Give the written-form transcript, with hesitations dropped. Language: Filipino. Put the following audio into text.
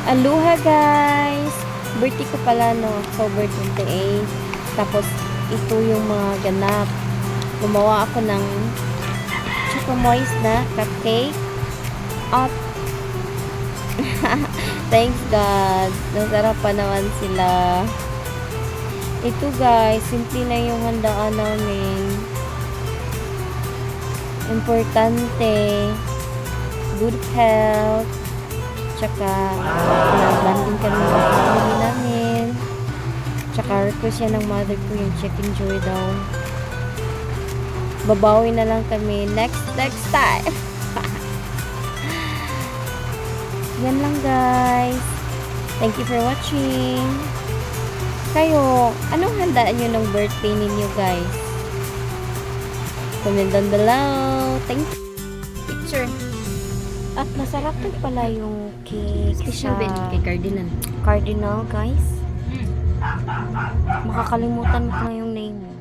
Aloha guys! Birthday ko pala no, October 28. Tapos ito yung mga ganap. Gumawa ako ng choco moist na cupcake. At thanks God. Nasarap pa naman sila. Ito guys, simple na yung handaan namin. Importante. Good health. Tsaka, nag-landing kami ng family namin. Tsaka, request yan ng mother ko yung chicken joy daw. Babawi na lang kami next time. Yan lang guys. Thank you for watching. Kayo, anong handaan nyo ng birthday ninyo guys? Comment down below. Thank you. Picture. At masarap din pala yung cake Special din sa kay Cardinal. Cardinal, guys. Makakalimutan ko na yung name mo.